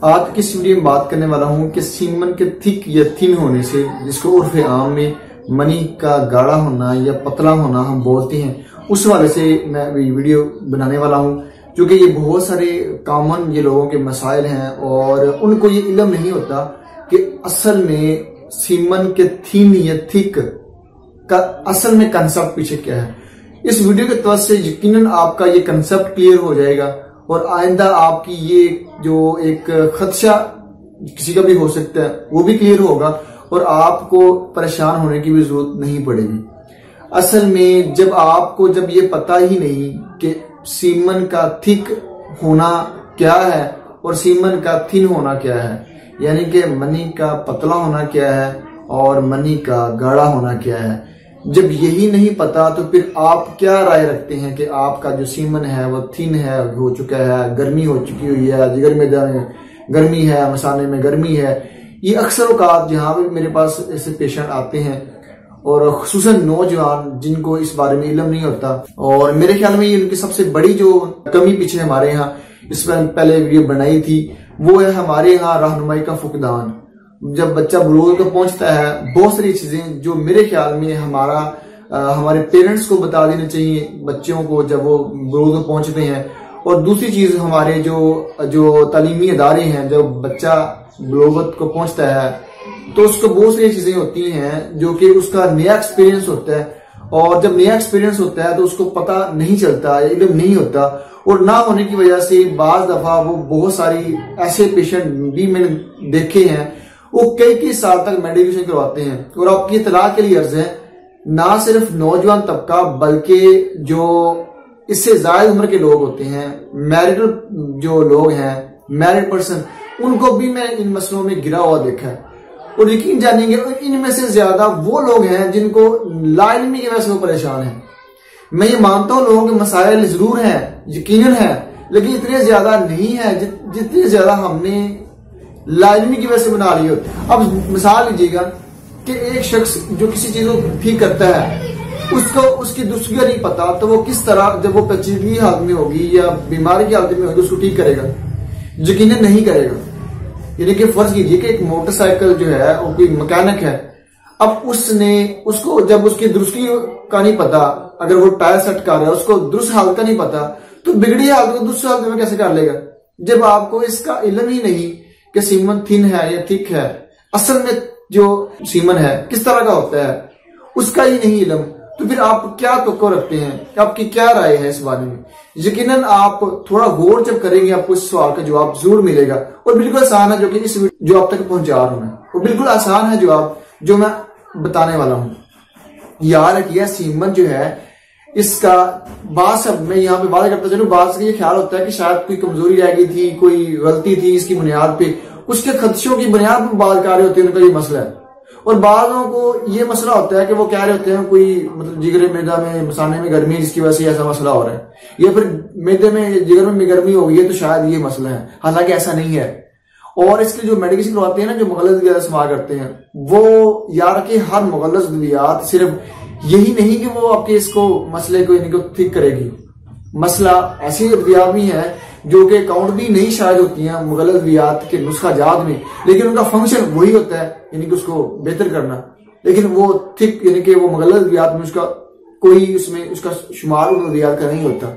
आज की इस वीडियो में बात करने वाला हूं कि सीमन के थिक या थिन होने से, जिसको उर्फ आम में मनी का गाढ़ा होना या पतला होना हम बोलते हैं, उस वाले से मैं वीडियो बनाने वाला हूं। क्योंकि ये बहुत सारे कॉमन ये लोगों के मसाइल हैं और उनको ये इल्म नहीं होता कि असल में सीमन के थिन या थिक का असल में कंसेप्ट पीछे क्या है। इस वीडियो के तवज्जो से यकीनन आपका ये कंसेप्ट क्लियर हो जाएगा और आइंदा आपकी ये जो एक खदशा किसी का भी हो सकता है वो भी क्लियर होगा और आपको परेशान होने की भी जरूरत नहीं पड़ेगी। असल में जब ये पता ही नहीं कि सीमन का थिक होना क्या है और सीमन का थिन होना क्या है, यानी कि मनी का पतला होना क्या है और मनी का गाढ़ा होना क्या है, जब यही नहीं पता तो फिर आप क्या राय रखते हैं कि आपका जो सीमन है वो थिन है, हो चुका है, गर्मी हो चुकी हुई है, जिगर में गर्मी है, मसाने में गर्मी है। ये अक्सर औकात जहां भी मेरे पास ऐसे पेशेंट आते हैं और खुसूसन नौजवान जिनको इस बारे में इल्म नहीं होता, और मेरे ख्याल में ये उनकी सबसे बड़ी जो कमी पीछे हमारे यहाँ इस पर पहले वीडियो बनाई थी वो है हमारे यहाँ रहनुमाई का फुकदान। जब बच्चा बुलूग तक पहुंचता है, बहुत सारी चीजें जो मेरे ख्याल में हमारे पेरेंट्स को बता देनी चाहिए बच्चों को जब वो बुलूग तक पहुंचते हैं। और दूसरी चीज हमारे जो तालीमी इदारे हैं, जब बच्चा बुलूग को पहुंचता है तो उसको बहुत सारी चीजें होती हैं जो कि उसका नया एक्सपीरियंस होता है, और जब नया एक्सपीरियंस होता है तो उसको पता नहीं चलता, इल्म नहीं होता, और ना होने की वजह से बाज दफा वो बहुत सारी ऐसे पेशेंट भी मैंने देखे हैं वो कई साल तक मेडिकेशन करवाते हैं। और आपकी इत्तला के लिए अर्ज है, ना सिर्फ नौजवान तबका बल्कि जो इससे ज्यादा उम्र के लोग होते हैं, मैरिड जो लोग हैं, मैरिड पर्सन, उनको भी मैं इन मसलों में गिरा हुआ देखा है। और यकीन जानेंगे इनमें से ज्यादा वो लोग हैं जिनको लाइलमी की वजह से वो परेशान है। मैं ये मानता हूं लोगों के मसाइल जरूर हैं, यकीनन है, लेकिन इतने ज्यादा नहीं है जितने ज्यादा हमने लाइलमी की वजह से बना ली होती। अब मिसाल लीजिएगा कि एक शख्स जो किसी चीज को ठीक करता है उसको उसकी दुरुस्ती नहीं पता, तो वो किस तरह जब वो पेचीदगी हालत में होगी या बीमारी की हालत में होगी उसको ठीक करेगा? यकीनन नहीं करेगा। यानी कि फर्ज कीजिए कि एक मोटरसाइकिल जो है वो कोई मैकेनिक है, अब उसको जब उसकी दुरुस्ती का नहीं पता, अगर वो टायर सेट कर रहा है उसको दुरुस्त हालत का नहीं पता, तो बिगड़ी हालत को दुरुस्त हालत में कैसे कर लेगा? जब आपको इसका इल्म ही नहीं कि सीमन थिन है या थिक है, असल में जो सीमन है किस तरह का होता है उसका ही नहीं इल्म, तो फिर आप क्या तवक्को रखते हैं? आपकी क्या राय है इस बारे में? यकीनन आप थोड़ा गौर जब करेंगे आपको इस सवाल का जवाब जरूर मिलेगा। और बिल्कुल आसान है जो कि इस जो आप तक पहुंचा रहा हूं मैं, वो बिल्कुल आसान है जवाब जो मैं बताने वाला हूं। याद रखिए सीमन जो है इसका बात मैं यहाँ पे बात करता चलूं, बात का ये ख्याल होता है कि शायद कोई कमजोरी रह गई थी, कोई गलती थी, इसकी बुनियाद पे उसके खदशों की बुनियाद पर बात कर रहे होते हैं, उनका ये मसला है। और बालों को ये मसला होता है कि वो कह रहे होते हैं कोई मतलब जिगर मैदा में मसाने में गर्मी जिसकी वजह से ऐसा मसला हो रहा है, या फिर मैदे में जिगर में गर्मी हो गई है तो शायद ये मसला है, हालांकि ऐसा नहीं है। और इसके जो मेडिकेशन करवाते हैं ना, जो मुगल्लज़ वगैरह इस्तेमाल करते हैं, वो यार के हर मुगल्लज़ अद्वियात सिर्फ यही नहीं कि वो आपके इसको मसले को यानी को ठीक करेगी। मसला ऐसी अद्वियात भी है जो कि काउंट भी नहीं शायद होती हैं मुगल्लज़ अद्वियात के नुस्खा जात में, लेकिन उनका फंक्शन वही होता है, यानी कि उसको बेहतर करना। लेकिन वो थिक यानी कि वो मुगल्लज़ अद्वियात में उसका कोई उसमें उसका शुमार अद्वियात का नहीं होता।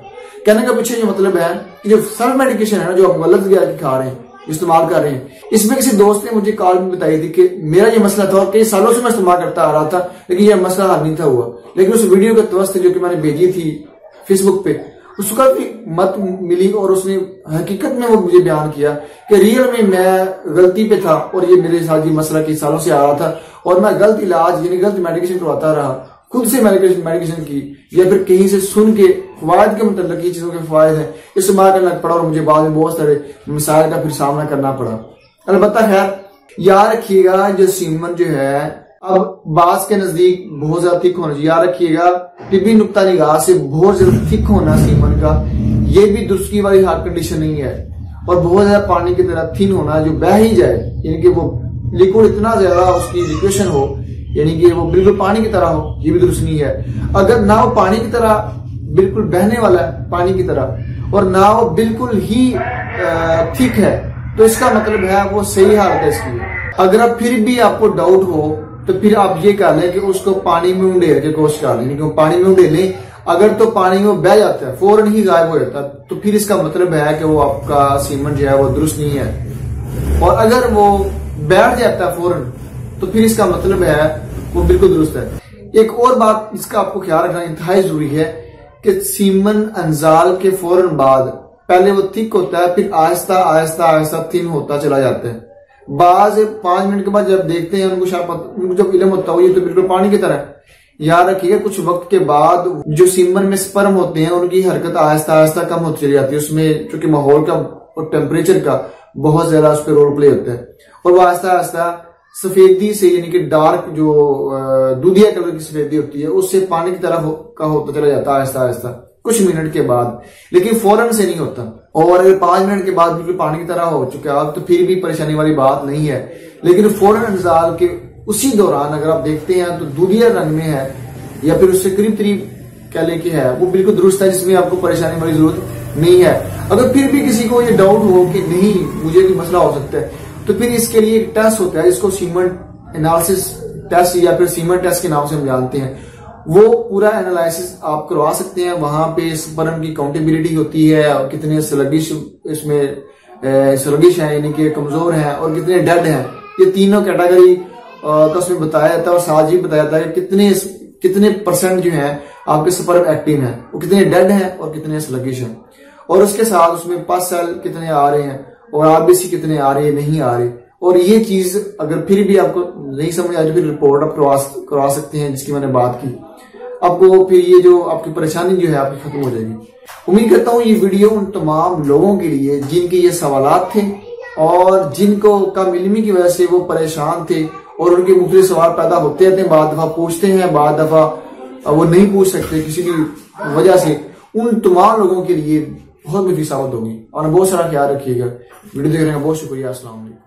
कहने का पीछे ये मतलब है कि जो सब मेडिकेशन है ना जो आप मुगल्लज़ अद्वियात की खा रहे हैं, इस्तेमाल कर रहे हैं, इसमें किसी दोस्त ने मुझे कॉल में बताई थी कि मेरा ये मसला था और कई सालों से मैं इस्तेमाल करता आ रहा था, लेकिन यह मसला हल नहीं था हुआ। लेकिन उस वीडियो के तवज्जो जो कि मैंने भेजी थी फेसबुक पे, उसका भी मत मिली और उसने हकीकत में वो मुझे बयान किया कि रियल में मैं गलती पे था और ये मेरे साथ ये मसला कई सालों से आ रहा था और मैं गलत इलाज यानी गलत मेडिकेशन करवाता रहा, खुद से मेडिकेशन की या फिर कहीं से सुन के फवायद के मतलब की चीजों के फवायद है इस्तेमाल करना पड़ा और मुझे बाद में बहुत सारे मसाइल का फिर सामना करना पड़ा। अलबत्ता खैर याद रखिएगा जो सीमन जो है अब बास के नजदीक बहुत ज्यादा थिक होना चाहिए। याद रखिएगा तिब्बी नुक्ता निगाह से बहुत ज्यादा थिक होना सीमन का ये भी दुरुस्ती वाली हार्ट कंडीशन नहीं है, और बहुत ज्यादा पानी की तरह थिन होना जो बह ही जाए, यानी कि वो लिक्विड इतना ज्यादा उसकी लिक्वेशन हो, यानी कि वो बिल्कुल पानी की तरह हो, ये भी दुरुस्त नहीं है। अगर ना वो पानी की तरह बिल्कुल बहने वाला है पानी की तरह, और ना वो बिल्कुल ही थिक है, तो इसका मतलब है वो सही हालत है इसकी। अगर आप फिर भी आपको डाउट हो तो फिर आप ये कर लें कि उसको पानी में उंडेल के कोशिश कर लें, क्योंकि पानी में उंडेलें अगर तो पानी में बह जाता है, फौरन ही गायब हो जाता है, तो फिर इसका मतलब है कि वो आपका सीमेंट जो है वो दुरुस्त नहीं है। और अगर वो बैठ जाता है फौरन तो फिर इसका मतलब है वो बिल्कुल दुरुस्त है। एक और बात इसका आपको ख्याल रखना इंतहाई जरूरी है कि सीमेंट अंजाल के फौरन बाद पहले वो थिक होता है, फिर आहिस्ता आहिस्ता आहिस्ता थिन होता चला जाता है। बाज 5 मिनट के बाद जब देखते हैं उनको जब इल्म होता है ये तो बिल्कुल पानी की तरह है। याद रखिएगा कुछ वक्त के बाद जो सीमन में स्पर्म होते हैं उनकी हरकत आहिस्ता आहिस्ता कम होती चली जाती है। उसमें चूंकि माहौल का और टेम्परेचर का बहुत ज्यादा उस पर रोल प्ले होता है और वो आहिस्ता आहिस्ता सफेदी से यानी कि डार्क जो दूधिया कलर की सफेदी होती है उससे पानी की तरह का होता चला जाता है आहिस्ता आहिस्ता कुछ मिनट के बाद, लेकिन फौरन से नहीं होता। और अगर 5 मिनट के बाद बिल्कुल पानी की तरह हो चुका है तो फिर भी परेशानी वाली बात नहीं है। लेकिन फौरन अंजाल के उसी दौरान अगर आप देखते हैं तो दूधिया रंग में है या फिर उससे करीब करीब कह लें कि है वो बिल्कुल दुरुस्त है, जिसमें आपको परेशानी वाली जरूरत नहीं है। अगर फिर भी किसी को ये डाउट हो कि नहीं मुझे भी मसला हो सकता है तो फिर इसके लिए एक टेस्ट होता है जिसको सीमेंट एनालिसिस टेस्ट या फिर सीमेंट टेस्ट के नाम से हम जानते हैं। वो पूरा एनालिसिस आप करवा सकते हैं। वहां पे स्पर्म की काउंटेबिलिटी होती है और कितने स्लगिश इसमें स्लगिश है यानी कि कमजोर हैं और कितने डेड हैं, ये तीनों कैटेगरी तो उसमें बताया जाता है और साथ ही बताया जाता है कि कितने परसेंट जो है आपके स्पर्म एक्टिव हैं, वो कितने डेड हैं और कितने स्लगिश हैं। और उसके साथ उसमें पस सेल कितने आ रहे हैं और आरबीसी कितने आ रहे हैं नहीं आ रहे। और ये चीज अगर फिर भी आपको नहीं समझ आए तो फिर रिपोर्ट आप करवा सकते हैं जिसकी मैंने बात की। आपको फिर ये जो आपकी परेशानी जो है आपकी खत्म हो जाएगी। उम्मीद करता हूँ ये वीडियो उन तमाम लोगों के लिए जिनके ये सवालात थे और जिनको कम इल्मी की वजह से वो परेशान थे और उनके मुख्तलिफ सवाल पैदा होते रहते हैं, बाद दफा पूछते हैं, बाद दफा वो नहीं पूछ सकते किसी भी वजह से, उन तमाम लोगों के लिए बहुत मुफीद साबित होगी। और बहुत सारा ख्याल रखिएगा। वीडियो देखने का बहुत शुक्रिया। अस्सलाम वालेकुम।